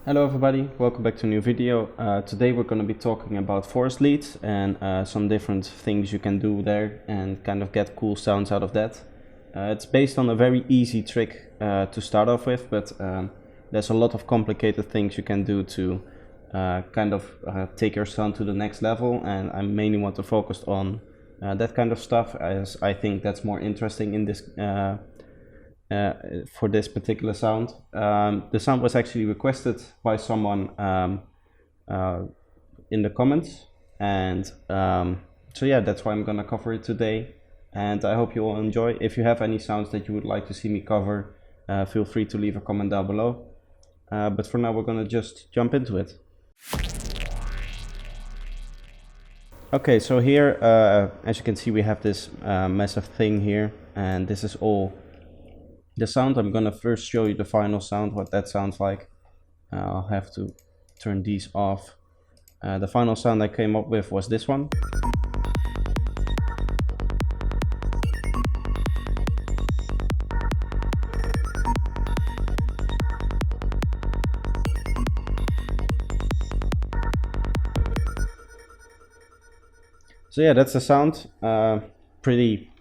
Hello everybody, welcome back to a new video. Today we're going to be talking about forest leads and some different things you can do there and kind of get cool sounds out of that. It's based on a very easy trick to start off with, but there's a lot of complicated things you can do to take your sound to the next level, and I mainly want to focus on that kind of stuff, as I think that's more interesting in this for this particular sound. The sound was actually requested by someone in the comments, and so yeah, that's why I'm gonna cover it today, and I hope you all enjoy. If you have any sounds that you would like to see me cover, feel free to leave a comment down below, but for now we're gonna just jump into it. Okay, so here as you can see, we have this massive thing here, and this is all the sound. I'm gonna first show you the final sound, what that sounds like. I'll have to turn these off. The final sound I came up with was this one. So yeah, that's the sound. Pretty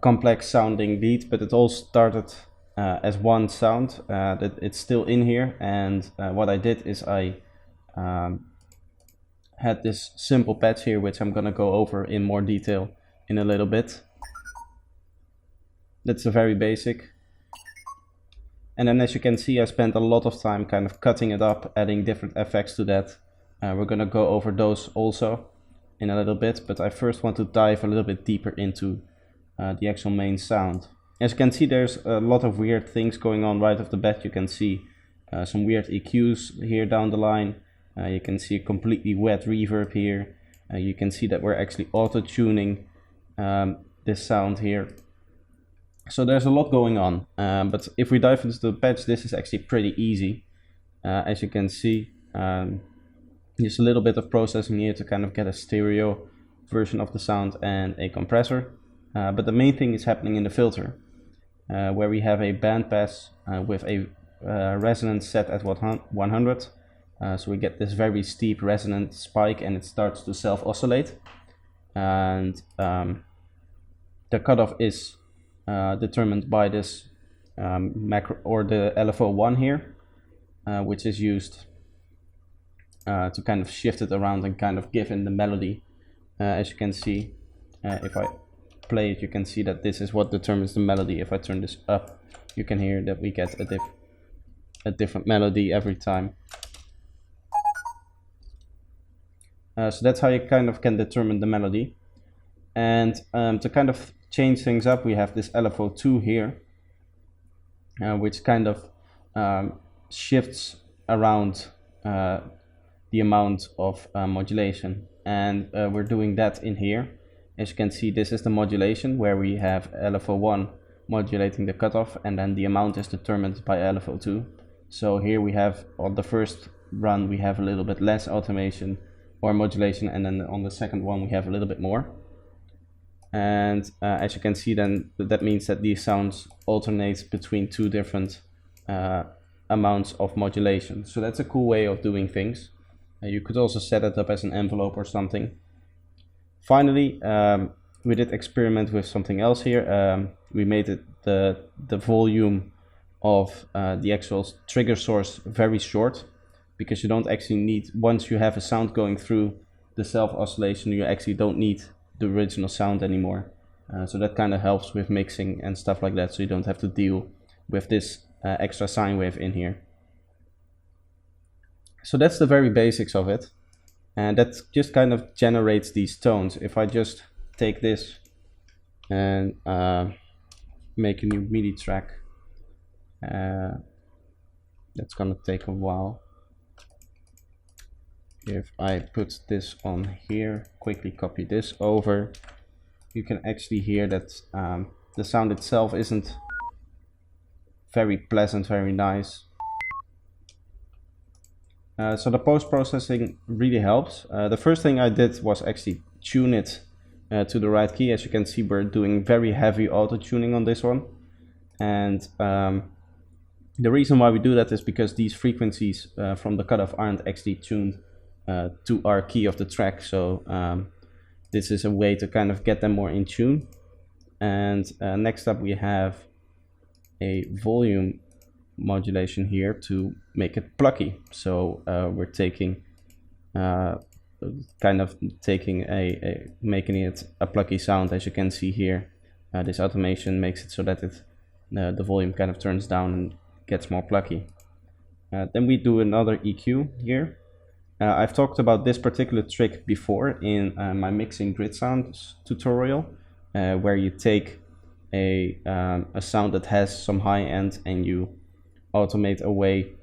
complex sounding beat, but it all started as one sound. That it's still in here, and what I did is I had this simple patch here, which I'm gonna go over in more detail in a little bit. That's a very basic. And then as you can see, I spent a lot of time kind of cutting it up, adding different effects to that. We're gonna go over those also in a little bit, but I first want to dive a little bit deeper into the actual main sound. As you can see, there's a lot of weird things going on right off the bat. You can see some weird EQs here down the line. You can see a completely wet reverb here. You can see that we're actually auto-tuning this sound here. So there's a lot going on, but if we dive into the patch, this is actually pretty easy. As you can see, just a little bit of processing here to kind of get a stereo version of the sound and a compressor. But the main thing is happening in the filter, where we have a bandpass with a resonance set at 100. So we get this very steep resonant spike, and it starts to self-oscillate. And the cutoff is determined by this macro, or the LFO1 here, which is used to kind of shift it around and kind of give in the melody. As you can see, if I play it, you can see that this is what determines the melody. If I turn this up, you can hear that we get a different melody every time. So that's how you kind of can determine the melody. And to kind of change things up, we have this LFO2 here, which kind of shifts around the amount of modulation, and we're doing that in here. As you can see, this is the modulation, where we have LFO1 modulating the cutoff, and then the amount is determined by LFO2. So here we have, on the first run, we have a little bit less automation or modulation, and then on the second one we have a little bit more. And as you can see, then that means that these sounds alternate between two different amounts of modulation. So that's a cool way of doing things. You could also set it up as an envelope or something. Finally, we did experiment with something else here. We made it the volume of the actual trigger source very short, because you don't actually need, once you have a sound going through the self-oscillation, you actually don't need the original sound anymore. So that kind of helps with mixing and stuff like that, so you don't have to deal with this extra sine wave in here. So that's the very basics of it, and that just kind of generates these tones. If I just take this and make a new MIDI track, that's gonna take a while. If I put this on here, quickly copy this over, you can actually hear that the sound itself isn't very pleasant, very nice. So the post-processing really helps. The first thing I did was actually tune it to the right key. As you can see, we're doing very heavy auto-tuning on this one. And The reason why we do that is because these frequencies from the cutoff aren't actually tuned to our key of the track. So this is a way to kind of get them more in tune. And next up we have a volume modulation here to make it plucky. So we're taking making it a plucky sound. As you can see here, this automation makes it so that the volume kind of turns down and gets more plucky. Then we do another EQ here. I've talked about this particular trick before in my mixing grid sounds tutorial, where you take a sound that has some high end and you automate away,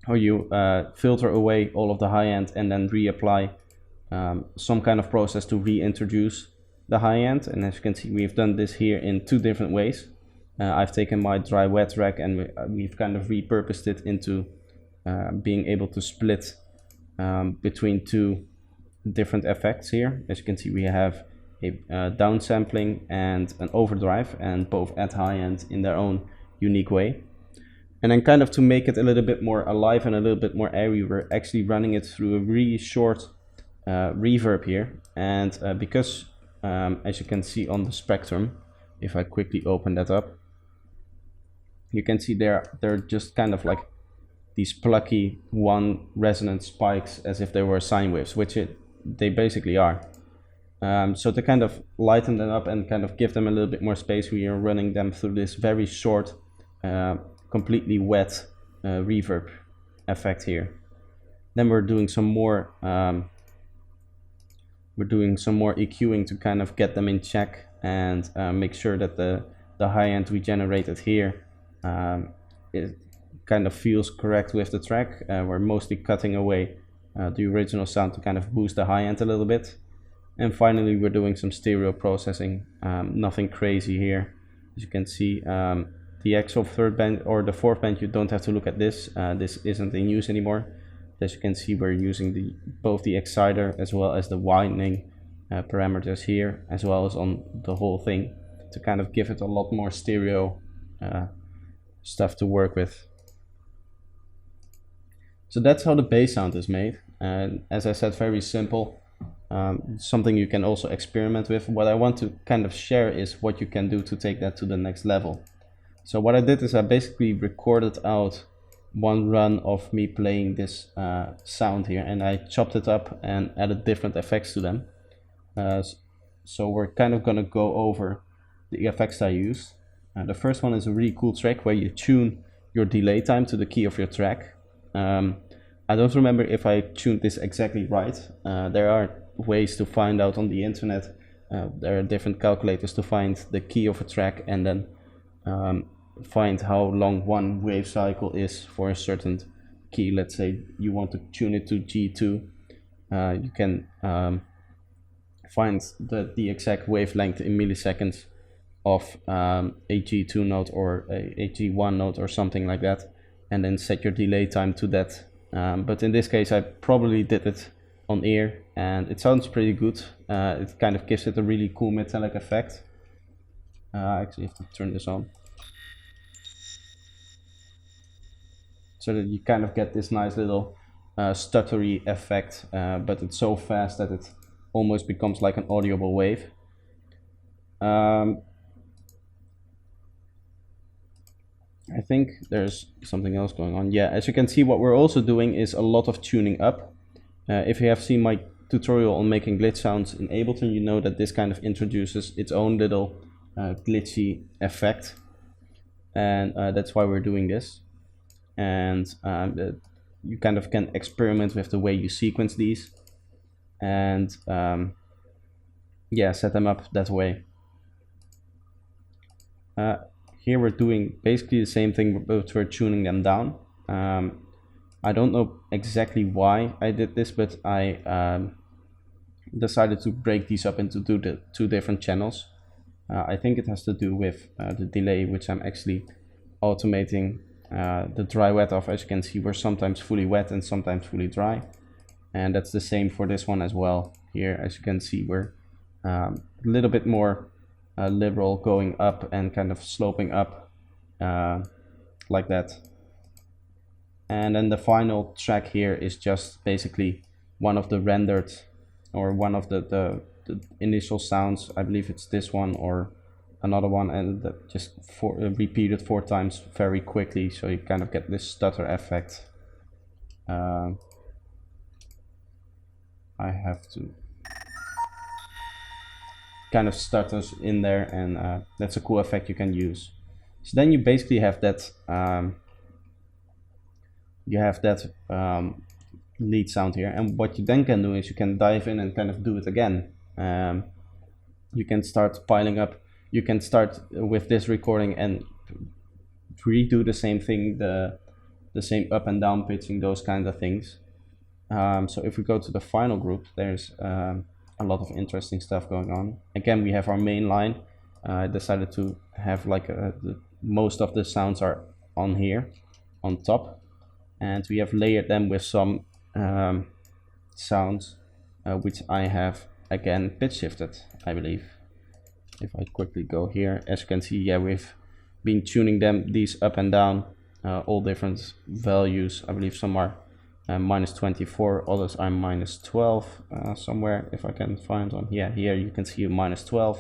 or you filter away all of the high end and then reapply some kind of process to reintroduce the high end. And as you can see, we've done this here in two different ways. I've taken my dry wet rack and we've kind of repurposed it into being able to split between two different effects here. As you can see, we have a downsampling and an overdrive, and both at high end in their own unique way. And then kind of to make it a little bit more alive and a little bit more airy, we're actually running it through a really short reverb here. And because as you can see on the spectrum, if I quickly open that up, you can see they're just kind of like these plucky one resonant spikes, as if they were sine waves, which they basically are. So to kind of lighten them up and kind of give them a little bit more space, we are running them through this very short, completely wet reverb effect here. Then we're doing some more EQing to kind of get them in check and make sure that the high end we generated here it kind of feels correct with the track. We're mostly cutting away the original sound to kind of boost the high end a little bit. And finally, we're doing some stereo processing, nothing crazy here. As you can see, the actual third band or the fourth band, you don't have to look at this. This isn't in use anymore. As you can see, we're using both the exciter as well as the widening parameters here, as well as on the whole thing, to kind of give it a lot more stereo stuff to work with. So that's how the bass sound is made. And as I said, very simple. Something you can also experiment with. What I want to kind of share is what you can do to take that to the next level. So what I did is I basically recorded out one run of me playing this sound here, and I chopped it up and added different effects to them. So we're kind of going to go over the effects I used. The first one is a really cool track where you tune your delay time to the key of your track. I don't remember if I tuned this exactly right. There are ways to find out on the internet. There are different calculators to find the key of a track and then find how long one wave cycle is for a certain key. Let's say you want to tune it to G2. You can find the exact wavelength in milliseconds of a G2 note or a G1 note or something like that, and then set your delay time to that. But in this case I probably did it on ear and it sounds pretty good. It kind of gives it a really cool metallic effect. I actually have to turn this on so that you kind of get this nice little stuttery effect, but it's so fast that it almost becomes like an audible wave. I think there's something else going on. Yeah, as you can see, what we're also doing is a lot of tuning up. If you have seen my tutorial on making glitch sounds in Ableton, you know that this kind of introduces its own little glitchy effect. And that's why we're doing this. And you kind of can experiment with the way you sequence these. And yeah, set them up that way. Here we're doing basically the same thing, but we're tuning them down. I don't know exactly why I did this, but I decided to break these up into two different channels. I think it has to do with the delay, which I'm actually automating the dry wet off. As you can see, we're sometimes fully wet and sometimes fully dry. And that's the same for this one as well. Here, as you can see, we're a little bit more liberal, going up and kind of sloping up like that. And then the final track here is just basically one of the rendered, or one of the initial sounds. I believe it's this one or another one, and that just repeated 4 times very quickly, so you kind of get this stutter effect. I have to kind of stutters in there, and that's a cool effect you can use. So then you basically have that lead sound here, and what you then can do is you can dive in and kind of do it again. You can start piling up. You can start with this recording and redo the same thing, the same up and down pitching, those kind of things. So if we go to the final group, there's a lot of interesting stuff going on. Again, we have our main line. I decided to have like most of the sounds are on here, on top, and we have layered them with some sounds, which I have again pitch shifted, I believe. If I quickly go here, as you can see, yeah, we've been tuning them, these up and down, all different values. I believe some are -24, others are -12 somewhere, if I can find one. Yeah, here you can see -12,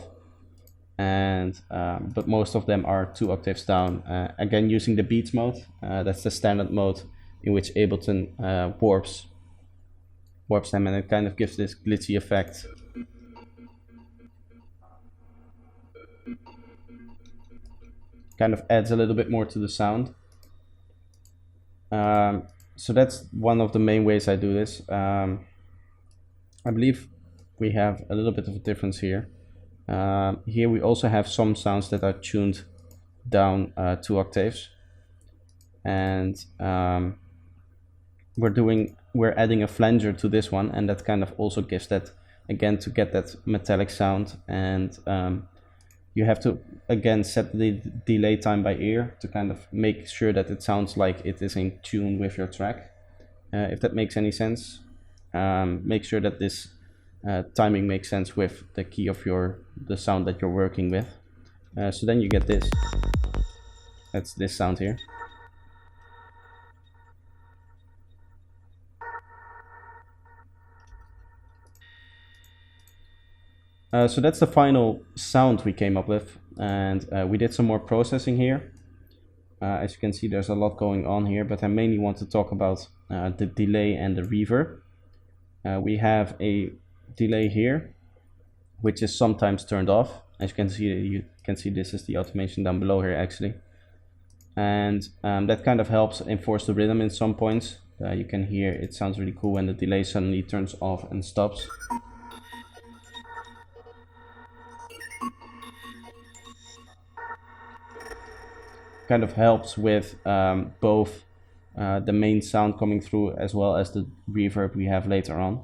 and but most of them are 2 octaves down. Again, using the beats mode, that's the standard mode in which Ableton warps them, and it kind of gives this glitchy effect. Kind of adds a little bit more to the sound. So that's one of the main ways I do this. I believe we have a little bit of a difference here. Here we also have some sounds that are tuned down 2 octaves, and we're adding a flanger to this one, and that kind of also gives that, again, to get that metallic sound. And you have to again set the delay time by ear to kind of make sure that it sounds like it is in tune with your track, if that makes any sense. Make sure that this timing makes sense with the key of the sound that you're working with. So then you get this. That's this sound here. So that's the final sound we came up with, and we did some more processing here. As you can see, there's a lot going on here, but I mainly want to talk about the delay and the reverb. We have a delay here, which is sometimes turned off. As you can see this is the automation down below here, actually. And that kind of helps enforce the rhythm in some points. You can hear it sounds really cool when the delay suddenly turns off and stops. Kind of helps with both the main sound coming through as well as the reverb we have later on.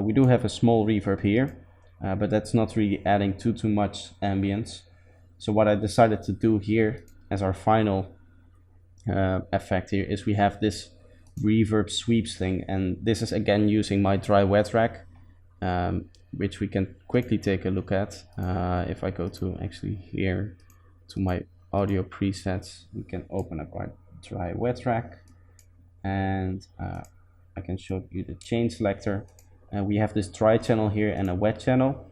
We do have a small reverb here, but that's not really adding too much ambience. So what I decided to do here as our final effect here is we have this reverb sweeps thing, and this is again using my dry wet rack, which we can quickly take a look at. If I go to actually here to my audio presets, we can open up our dry wet rack, and I can show you the chain selector. We have this dry channel here and a wet channel,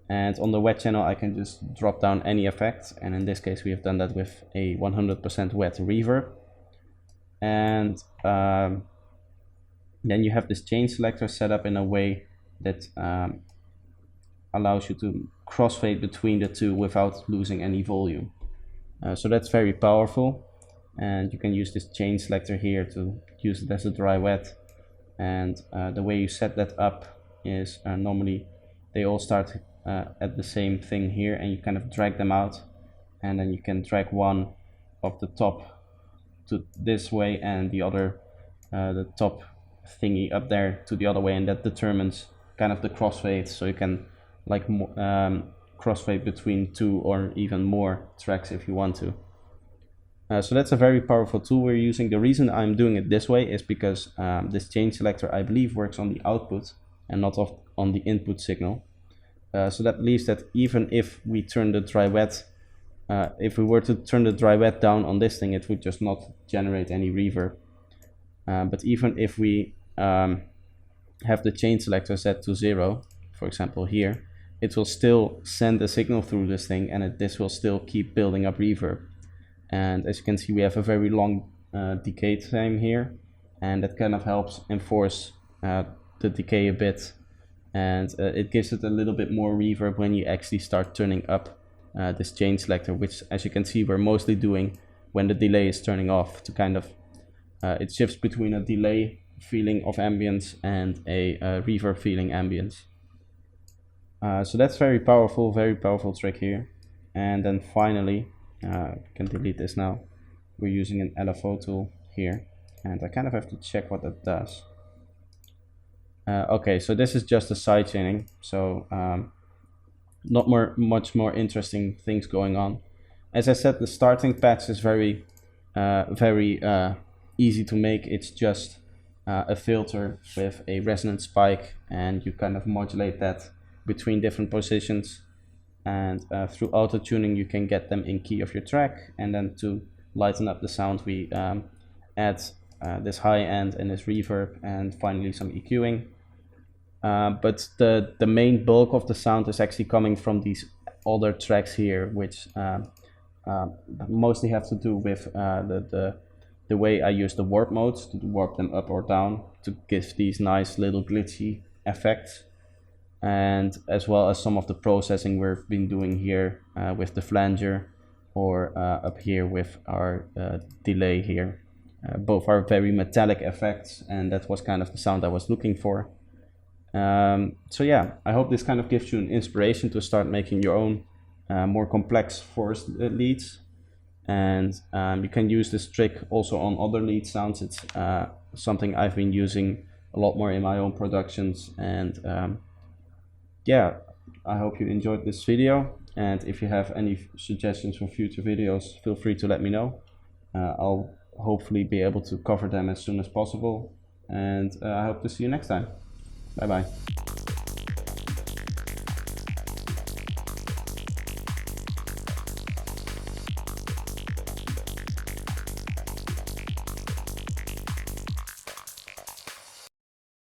and on the wet channel I can just drop down any effect, and in this case we have done that with a 100% wet reverb. And then you have this chain selector set up in a way that allows you to crossfade between the two without losing any volume. So that's very powerful, and you can use this chain selector here to use it as a dry wet. And the way you set that up is normally they all start at the same thing here, and you kind of drag them out, and then you can drag one of the top to this way and the other, the top thingy up there to the other way, and that determines kind of the crossfade. So you can like crossfade between 2 or even more tracks if you want to. So that's a very powerful tool we're using. The reason I'm doing it this way is because this chain selector, I believe, works on the output and not on the input signal. So that means that even if we turn the dry wet If we were to turn the dry wet down on this thing, it would just not generate any reverb. But even if we have the chain selector set to 0, for example here, it will still send a signal through this thing, and this will still keep building up reverb. And as you can see, we have a very long decay time here, and that kind of helps enforce the decay a bit, and it gives it a little bit more reverb when you actually start turning up this chain selector, which, as you can see, we're mostly doing when the delay is turning off, to kind of it shifts between a delay feeling of ambience and a reverb feeling ambience. So that's very powerful trick here. And then finally, I can delete this now. We're using an LFO tool here, and I kind of have to check what that does. Okay, so this is just a sidechaining, so not much more interesting things going on. As I said, the starting patch is very easy to make. It's just a filter with a resonance spike, and you kind of modulate that between different positions, and through auto tuning you can get them in key of your track. And then to lighten up the sound, we add this high end and this reverb, and finally some EQing. But the main bulk of the sound is actually coming from these other tracks here, which mostly have to do with the way I use the warp modes to warp them up or down to give these nice little glitchy effects, and as well as some of the processing we've been doing here with the flanger, or up here with our delay here. Both are very metallic effects, and that was kind of the sound I was looking for. So yeah, I hope this kind of gives you an inspiration to start making your own more complex forest leads, and you can use this trick also on other lead sounds. It's something I've been using a lot more in my own productions, and yeah, I hope you enjoyed this video, and if you have any suggestions for future videos, feel free to let me know. I'll hopefully be able to cover them as soon as possible, and I hope to see you next time. Bye bye.